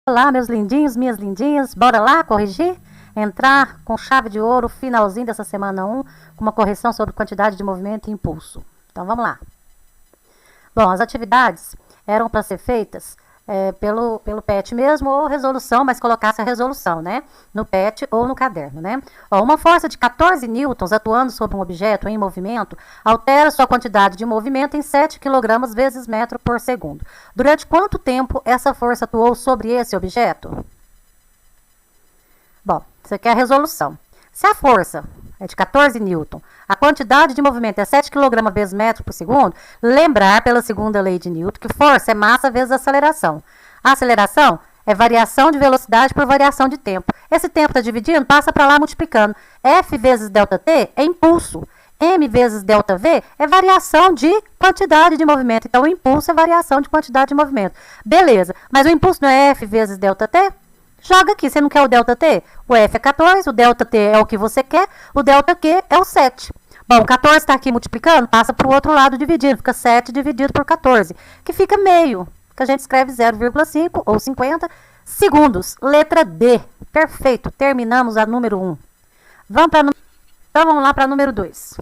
Olá, meus lindinhos, minhas lindinhas, bora lá corrigir? Entrar com chave de ouro, finalzinho dessa semana 1, com uma correção sobre quantidade de movimento e impulso. Então, vamos lá. Bom, as atividades eram para ser feitas pelo PET mesmo, ou resolução, mas colocasse a resolução, né? No PET ou no caderno, né? Ó, uma força de 14 newtons atuando sobre um objeto em movimento altera sua quantidade de movimento em 7 kg vezes metro por segundo. Durante quanto tempo essa força atuou sobre esse objeto? Bom, isso aqui é a resolução. Se a força é de 14 newton, a quantidade de movimento é 7 kg vezes metro por segundo, lembrar pela segunda lei de Newton que força é massa vezes aceleração. A aceleração é variação de velocidade por variação de tempo. Esse tempo está dividindo, passa para lá multiplicando. F vezes ΔT é impulso. M vezes ΔV é variação de quantidade de movimento. Então, o impulso é variação de quantidade de movimento. Beleza, mas o impulso não é F vezes ΔT? Joga aqui, você não quer o ΔT? O F é 14, o ΔT é o que você quer, o ΔQ é o 7. Bom, 14 está aqui multiplicando, passa para o outro lado dividindo, fica 7 dividido por 14, que fica meio, que a gente escreve 0,5 ou 50 segundos. Letra D. Perfeito, terminamos a número 1. Então, vamos lá para a número 2.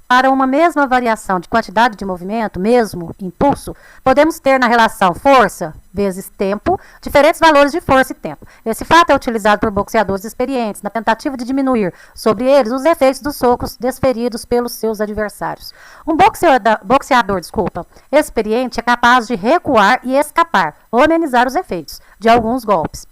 Para uma mesma variação de quantidade de movimento, mesmo impulso, podemos ter na relação força vezes tempo, diferentes valores de força e tempo. Esse fato é utilizado por boxeadores experientes na tentativa de diminuir sobre eles os efeitos dos socos desferidos pelos seus adversários. Um boxeador experiente é capaz de recuar e escapar, ou amenizar os efeitos de alguns golpes.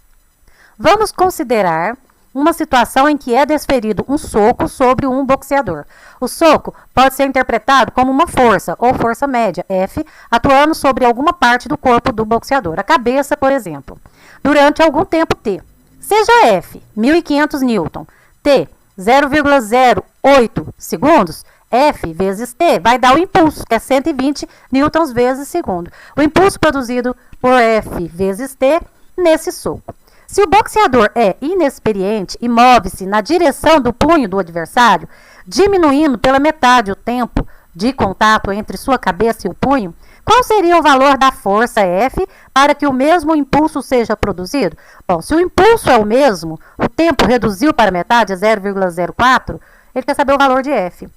Vamos considerar uma situação em que é desferido um soco sobre um boxeador. O soco pode ser interpretado como uma força, ou força média, F, atuando sobre alguma parte do corpo do boxeador, a cabeça, por exemplo, durante algum tempo T. Seja F, 1.500 newton, T, 0,08 segundos, F vezes T vai dar o impulso, que é 120 newtons vezes segundo. O impulso produzido por F vezes T nesse soco. Se o boxeador é inexperiente e move-se na direção do punho do adversário, diminuindo pela metade o tempo de contato entre sua cabeça e o punho, qual seria o valor da força F para que o mesmo impulso seja produzido? Bom, se o impulso é o mesmo, o tempo reduziu para metade, é 0,04, ele quer saber o valor de F.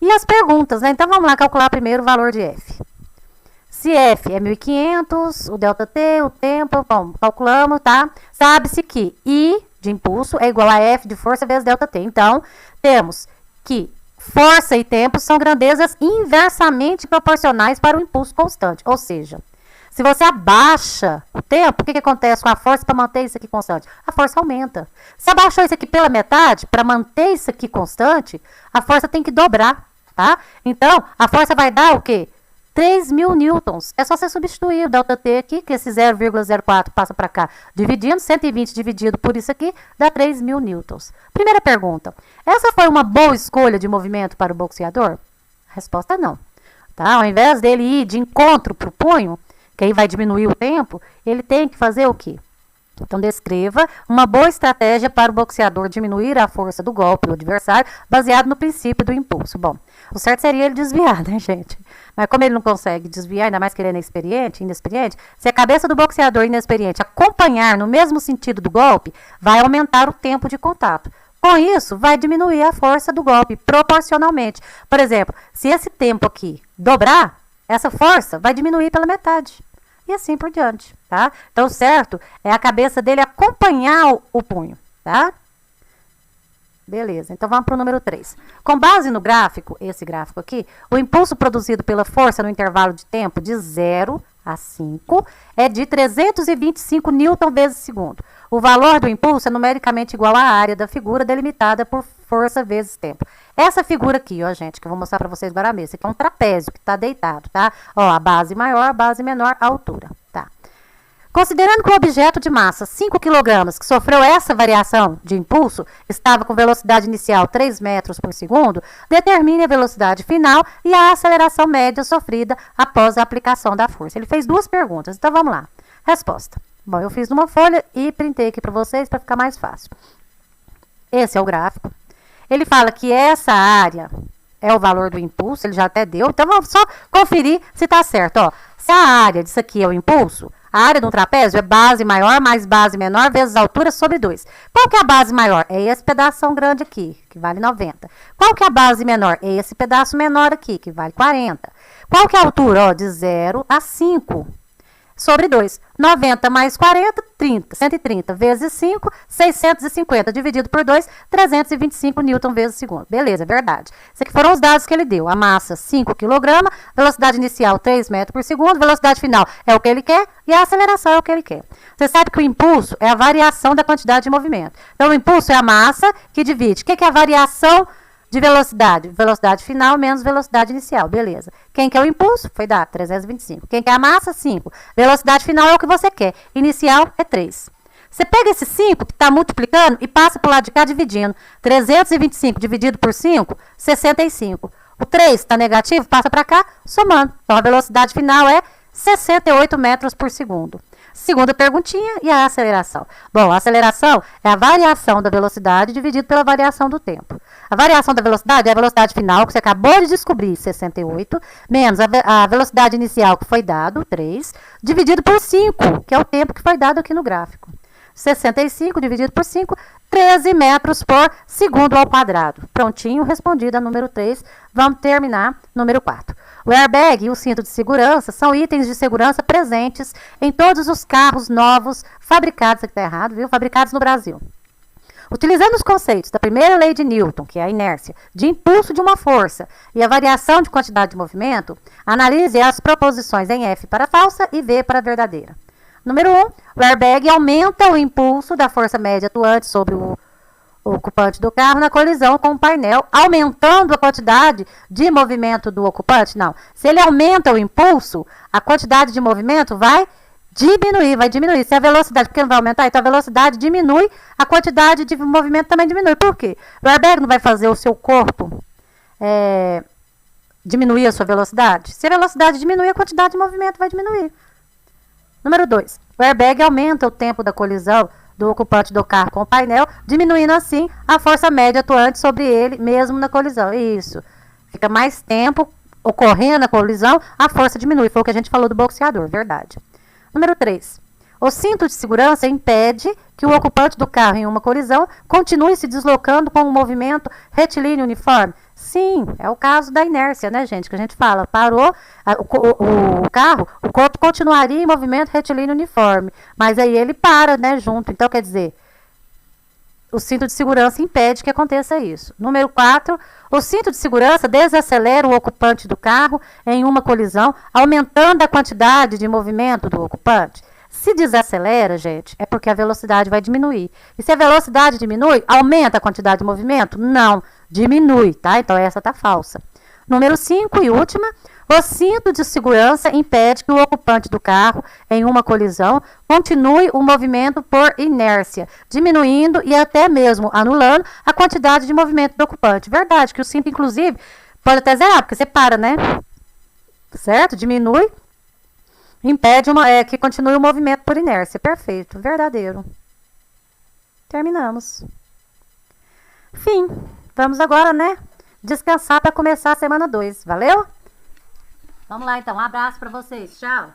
E as perguntas, né? Então vamos lá calcular primeiro o valor de F. Se F é 1.500, o ΔT, o tempo, bom, calculamos, tá? Sabe-se que I de impulso é igual a F de força vezes ΔT. Então, temos que força e tempo são grandezas inversamente proporcionais para o impulso constante. Ou seja, se você abaixa o tempo, o que acontece com a força para manter isso aqui constante? A força aumenta. Se abaixou isso aqui pela metade, para manter isso aqui constante, a força tem que dobrar, tá? Então, a força vai dar o quê? 3.000 newtons. É só você substituir o ΔT aqui, que esse 0,04 passa para cá. Dividindo, 120 dividido por isso aqui, dá 3.000 newtons. Primeira pergunta. Essa foi uma boa escolha de movimento para o boxeador? A resposta é não. Tá? Ao invés dele ir de encontro para o punho, que aí vai diminuir o tempo, ele tem que fazer o quê? Então, descreva uma boa estratégia para o boxeador diminuir a força do golpe do adversário, baseado no princípio do impulso. Bom, o certo seria ele desviar, né, gente? Mas como ele não consegue desviar, ainda mais que ele é inexperiente, se a cabeça do boxeador inexperiente acompanhar no mesmo sentido do golpe, vai aumentar o tempo de contato. Com isso, vai diminuir a força do golpe proporcionalmente. Por exemplo, se esse tempo aqui dobrar, essa força vai diminuir pela metade. E assim por diante, tá? Então, certo é a cabeça dele acompanhar o punho, tá? Beleza, então vamos para o número 3. Com base no gráfico, esse gráfico aqui, o impulso produzido pela força no intervalo de tempo de 0 a 5 é de 325 newton vezes segundo. O valor do impulso é numericamente igual à área da figura delimitada por força vezes tempo. Essa figura aqui, ó, gente, que eu vou mostrar para vocês agora mesmo, aqui é um trapézio que está deitado, tá? Ó, a base maior, a base menor, a altura, tá? Considerando que o objeto de massa 5 kg que sofreu essa variação de impulso estava com velocidade inicial 3 metros por segundo, determine a velocidade final e a aceleração média sofrida após a aplicação da força. Ele fez duas perguntas, então vamos lá. Resposta. Bom, eu fiz numa folha e printei aqui para vocês para ficar mais fácil. Esse é o gráfico. Ele fala que essa área é o valor do impulso, ele já até deu. Então, vamos só conferir se está certo. Ó, se a área disso aqui é o impulso, A área de um trapézio é base maior mais base menor vezes altura sobre 2. Qual que é a base maior? É esse pedação grande aqui, que vale 90. Qual que é a base menor? É esse pedaço menor aqui, que vale 40. Qual que é a altura? Ó, de 0 a 5. Sobre 2. 90 mais 40, 30. 130 vezes 5, 650. Dividido por 2, 325 newton vezes segundo. Beleza, verdade. Esses aqui foram os dados que ele deu. A massa, 5 kg. Velocidade inicial, 3 metros por segundo. Velocidade final é o que ele quer. E a aceleração é o que ele quer. Você sabe que o impulso é a variação da quantidade de movimento. Então, o impulso é a massa que divide. O que é a variação de velocidade? Velocidade final menos velocidade inicial. Beleza. Quem quer o impulso? Foi dado, 325. Quem quer a massa? 5. Velocidade final é o que você quer. Inicial é 3. Você pega esse 5 que está multiplicando e passa para o lado de cá dividindo. 325 dividido por 5, 65. O 3 está negativo, passa para cá, somando. Então, a velocidade final é 68 metros por segundo. Segunda perguntinha, e a aceleração? Bom, a aceleração é a variação da velocidade dividido pela variação do tempo. A variação da velocidade é a velocidade final, que você acabou de descobrir, 68, menos a velocidade inicial, que foi dado, 3, dividido por 5, que é o tempo que foi dado aqui no gráfico. 65 dividido por 5, 13 metros por segundo ao quadrado. Prontinho, respondido a número 3. Vamos terminar número 4. O airbag e o cinto de segurança são itens de segurança presentes em todos os carros novos fabricados, aqui está errado, viu? Fabricados no Brasil. Utilizando os conceitos da primeira lei de Newton, que é a inércia, de impulso de uma força e a variação de quantidade de movimento, analise as proposições em F para falsa e V para verdadeira. Número 1, o airbag aumenta o impulso da força média atuante sobre o ocupante do carro na colisão com o painel, aumentando a quantidade de movimento do ocupante? Não. Se ele aumenta o impulso, a quantidade de movimento vai diminuir. Se a velocidade, porque não vai aumentar, então a velocidade diminui, a quantidade de movimento também diminui. Por quê? O airbag não vai fazer o seu corpo diminuir a sua velocidade? Se a velocidade diminuir, a quantidade de movimento vai diminuir. Número 2. O airbag aumenta o tempo da colisão do ocupante do carro com o painel, diminuindo assim a força média atuante sobre ele, mesmo na colisão. Isso. Fica mais tempo ocorrendo a colisão, a força diminui. Foi o que a gente falou do boxeador, verdade. Número 3. O cinto de segurança impede que o ocupante do carro em uma colisão continue se deslocando com um movimento retilíneo uniforme. Sim, é o caso da inércia, né, gente? Que a gente fala, parou o carro, o corpo continuaria em movimento retilíneo uniforme, mas aí ele para, né, junto. Então, quer dizer, o cinto de segurança impede que aconteça isso. Número 4, o cinto de segurança desacelera o ocupante do carro em uma colisão, aumentando a quantidade de movimento do ocupante. Se desacelera, gente, é porque a velocidade vai diminuir. E se a velocidade diminui, aumenta a quantidade de movimento? Não, diminui, tá? Então essa tá falsa. Número 5 e última, o cinto de segurança impede que o ocupante do carro, em uma colisão, continue o movimento por inércia, diminuindo e até mesmo anulando a quantidade de movimento do ocupante. Verdade, que o cinto, inclusive, pode até zerar, porque você para, né? Certo? Diminui. Impede que continue o movimento por inércia. Perfeito, verdadeiro. Terminamos. Fim. Vamos agora, né? Descansar para começar a semana 2. Valeu? Vamos lá, então. Um abraço para vocês. Tchau.